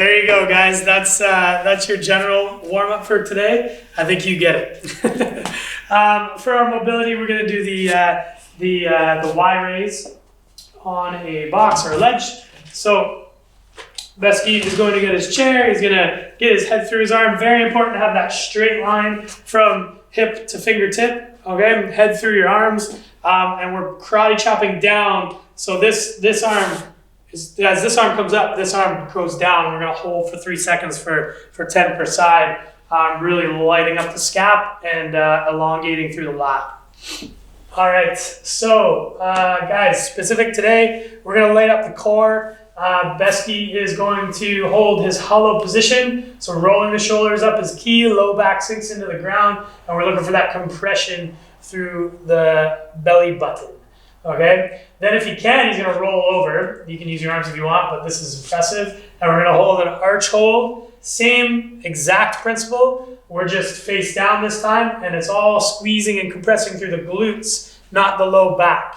There you go, guys. That's your general warm-up for today. I think you get it. For our mobility, we're going to do the Y raise on a box or a ledge. So Besky is going to get his chair. He's going to get his head through his arm. Very important to have that straight line from hip to fingertip. Okay, head through your arms, and we're karate chopping down. So this arm. As this arm comes up, this arm goes down. We're going to hold for 3 seconds for 10 per side, really lighting up the scap and elongating through the lat. All right, so guys, specific today, we're going to light up the core. Besky is going to hold his hollow position. So rolling the shoulders up is key, low back sinks into the ground, and we're looking for that compression through the belly button. Okay, then if you can, he's going to roll over. You can use your arms if you want, but this is impressive. And we're going to hold an arch hold. Same exact principle. We're just face down this time, and it's all squeezing and compressing through the glutes, not the low back.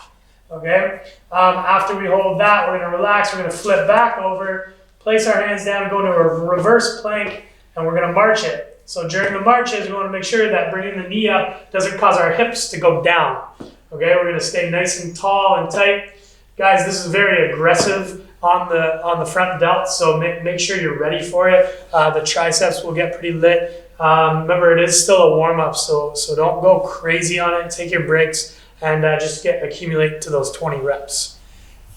Okay, after we hold that, we're going to relax. We're going to flip back over, place our hands down, go into a reverse plank, and we're going to march it. So during the marches, we want to make sure that bringing the knee up doesn't cause our hips to go down. Okay, we're going to stay nice and tall and tight. Guys, this is very aggressive on the front delt, so make sure you're ready for it. The triceps will get pretty lit. Remember, it is still a warm-up, so don't go crazy on it. Take your breaks and just accumulate to those 20 reps.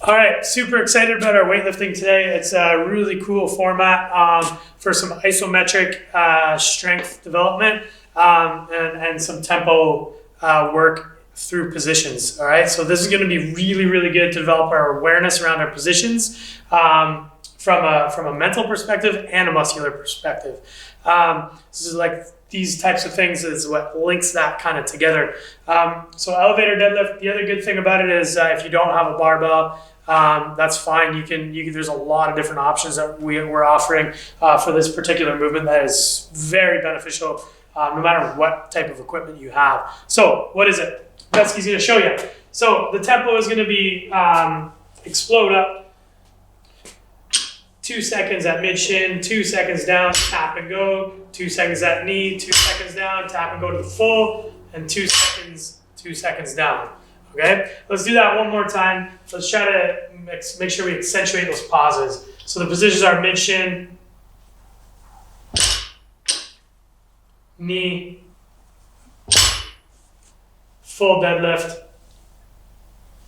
All right, super excited about our weightlifting today. It's a really cool format for some isometric strength development and some tempo work through positions. All right, so this is going to be really, really good to develop our awareness around our positions from a mental perspective and a muscular perspective. This is like these types of things is what links that kind of together. So elevator deadlift, the other good thing about it is if you don't have a barbell, that's fine. You can there's a lot of different options that we're offering for this particular movement that is very beneficial no matter what type of equipment you have. So what is it? Besky's going to show you. So the tempo is going to be explode up, 2 seconds at mid shin, 2 seconds down, tap and go, 2 seconds at knee, 2 seconds down, tap and go to the full, and 2 seconds down. Okay, let's do that one more time. Let's try to make sure we accentuate those pauses. So the positions are mid shin, knee, full deadlift,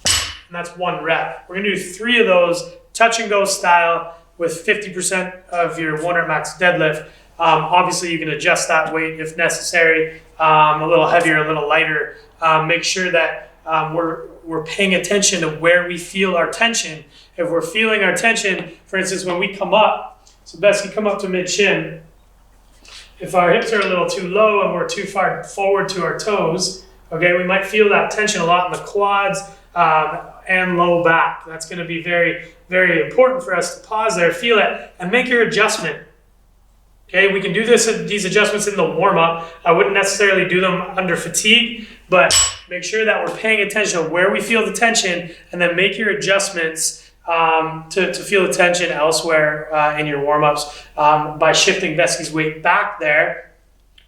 and that's 1 rep. We're gonna do 3 of those touch and go style with 50% of your 1 rep max deadlift. Obviously you can adjust that weight if necessary, a little heavier, a little lighter. Make sure that we're paying attention to where we feel our tension. If we're feeling our tension, for instance, when we come up, so Besky come up to mid shin, if our hips are a little too low and we're too far forward to our toes, okay, we might feel that tension a lot in the quads and low back. That's going to be very, very important for us to pause there, feel it, and make your adjustment. Okay, we can do these adjustments in the warm-up. I wouldn't necessarily do them under fatigue, but make sure that we're paying attention to where we feel the tension, and then make your adjustments to feel the tension elsewhere in your warm-ups. By shifting Besky's weight back there,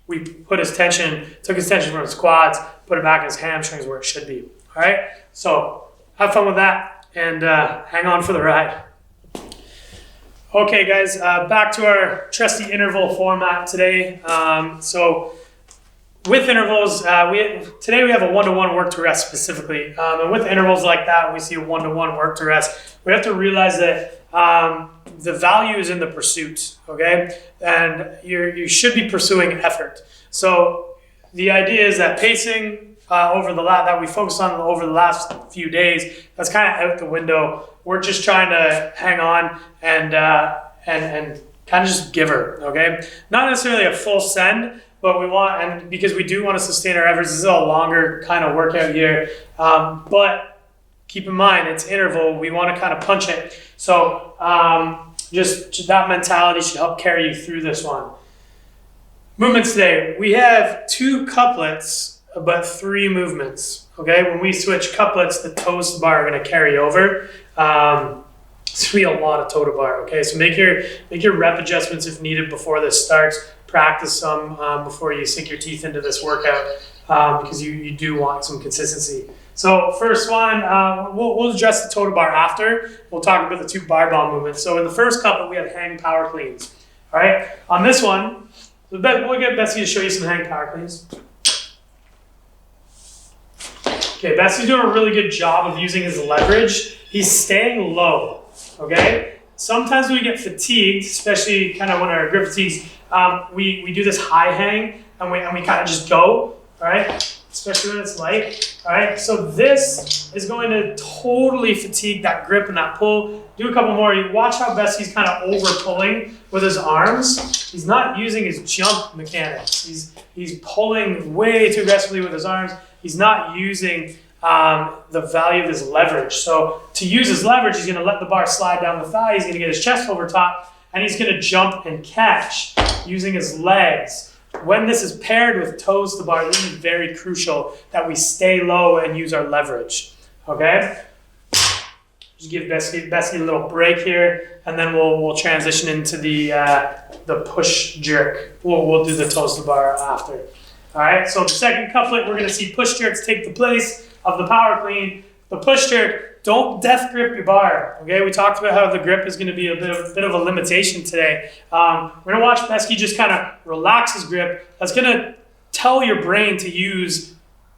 we took his tension from his quads, put it back in his hamstrings where it should be. All right, so have fun with that and hang on for the ride. Okay, guys, back to our trusty interval format today. So with intervals, today we have a 1-to-1 work to rest specifically. And with intervals like that, we see a 1-to-1 work to rest. We have to realize that the value is in the pursuit, okay? And you should be pursuing effort. So the idea is that pacing that we focused on over the last few days, that's kind of out the window. We're just trying to hang on and kind of just give her, okay? Not necessarily a full send, but we want, and because we do want to sustain our efforts, this is a longer kind of workout here. But keep in mind, it's interval. We want to kind of punch it. So just that mentality should help carry you through this one. Movements today. We have 2 couplets, but 3 movements. Okay, when we switch couplets, the toes to the bar are going to carry over. It's gonna be a lot of toe to bar, okay? So make your rep adjustments if needed before this starts. Practice some before you sink your teeth into this workout because you do want some consistency. So first one, we'll address the toe to bar after. We'll talk about the 2 barbell movements. So in the first couple, we have hang power cleans, all right? On this one, we'll get Bessie to show you some hang power cleans. Okay, Bessie's doing a really good job of using his leverage. He's staying low. Okay, sometimes we get fatigued, especially kind of when our grip fatigues. We do this high hang and we kind of just go, all right, especially when it's light, all right. So this is going to totally fatigue that grip and that pull. Do a couple more. You watch how Bessie's kind of over pulling with his arms. He's not using his jump mechanics. He's pulling way too aggressively with his arms. He's not using the value of his leverage. So to use his leverage, he's going to let the bar slide down the thigh. He's going to get his chest over top, and he's going to jump and catch using his legs. When this is paired with toes to the bar, this is very crucial that we stay low and use our leverage. Okay? Just give Bessie a little break here, and then we'll transition into the push jerk. We'll do the toes to the bar after. All right, so the second couplet, we're going to see push jerks take the place of the power clean. The push jerk, don't death grip your bar. Okay, we talked about how the grip is going to be a bit of a limitation today. We're going to watch Bessie just kind of relax his grip. That's going to tell your brain to use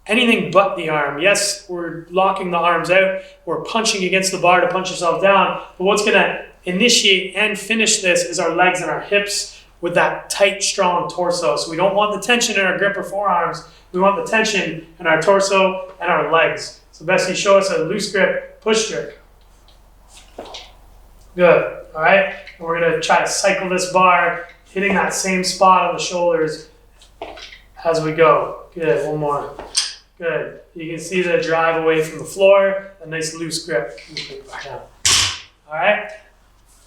anything but the arm. Yes, we're locking the arms out. We're punching against the bar to punch yourself down. But what's going to initiate and finish this is our legs and our hips with that tight, strong torso. So we don't want the tension in our grip or forearms. We want the tension in our torso and our legs. So Bessie, show us a loose grip push jerk. Good, all right? And we're gonna try to cycle this bar, hitting that same spot on the shoulders as we go. Good, one more. Good. You can see the drive away from the floor, a nice loose grip. All right?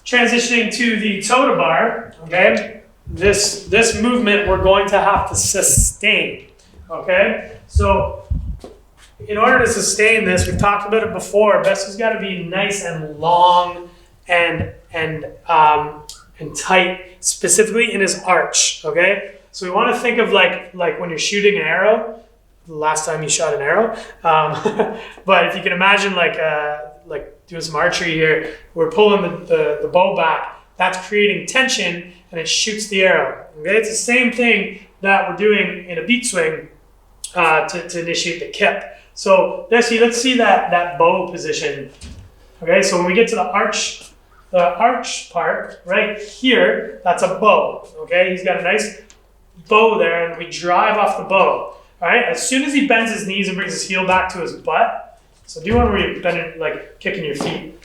Transitioning to the toe to bar, okay? This movement we're going to have to sustain, okay? So in order to sustain this, we've talked about it before, Bessie's got to be nice and long and tight, specifically in his arch, okay? So we want to think of like when you're shooting an arrow, the last time you shot an arrow. But if you can imagine like doing some archery here, we're pulling the bow back, that's creating tension and it shoots the arrow. Okay? It's the same thing that we're doing in a beat swing to initiate the kip. So let's see that bow position. Okay, so when we get to the arch part right here, that's a bow. Okay, he's got a nice bow there, and we drive off the bow. All right, as soon as he bends his knees and brings his heel back to his butt, so do one where you're bending, like kicking your feet.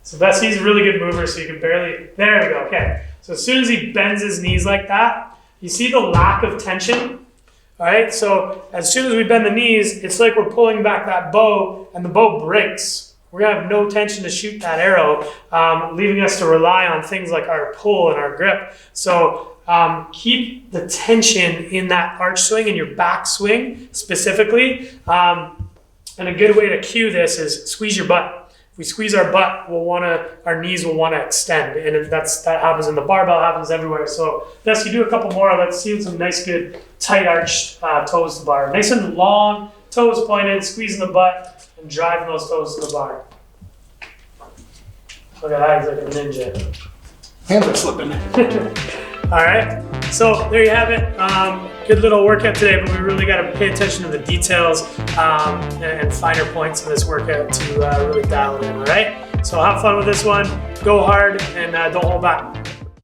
So Bessie's a really good mover, so you can barely, there we go, okay. So as soon as he bends his knees like that, you see the lack of tension, all right? So as soon as we bend the knees, it's like we're pulling back that bow and the bow breaks. We're gonna have no tension to shoot that arrow, leaving us to rely on things like our pull and our grip. So keep the tension in that arch swing and your back swing specifically. And a good way to cue this is squeeze your butt. If we squeeze our butt, our knees will want to extend, and that happens in the barbell, happens everywhere. So Bessie, do a couple more. Let's see some nice, good, tight arch toes to the bar. Nice and long, toes pointed, squeezing the butt, and driving those toes to the bar. Look at that, he's like a ninja. Hands are slipping. All right, so there you have it. Good little workout today, but we really got to pay attention to the details and finer points of this workout to really dial it in, all right? So have fun with this one, go hard, and don't hold back.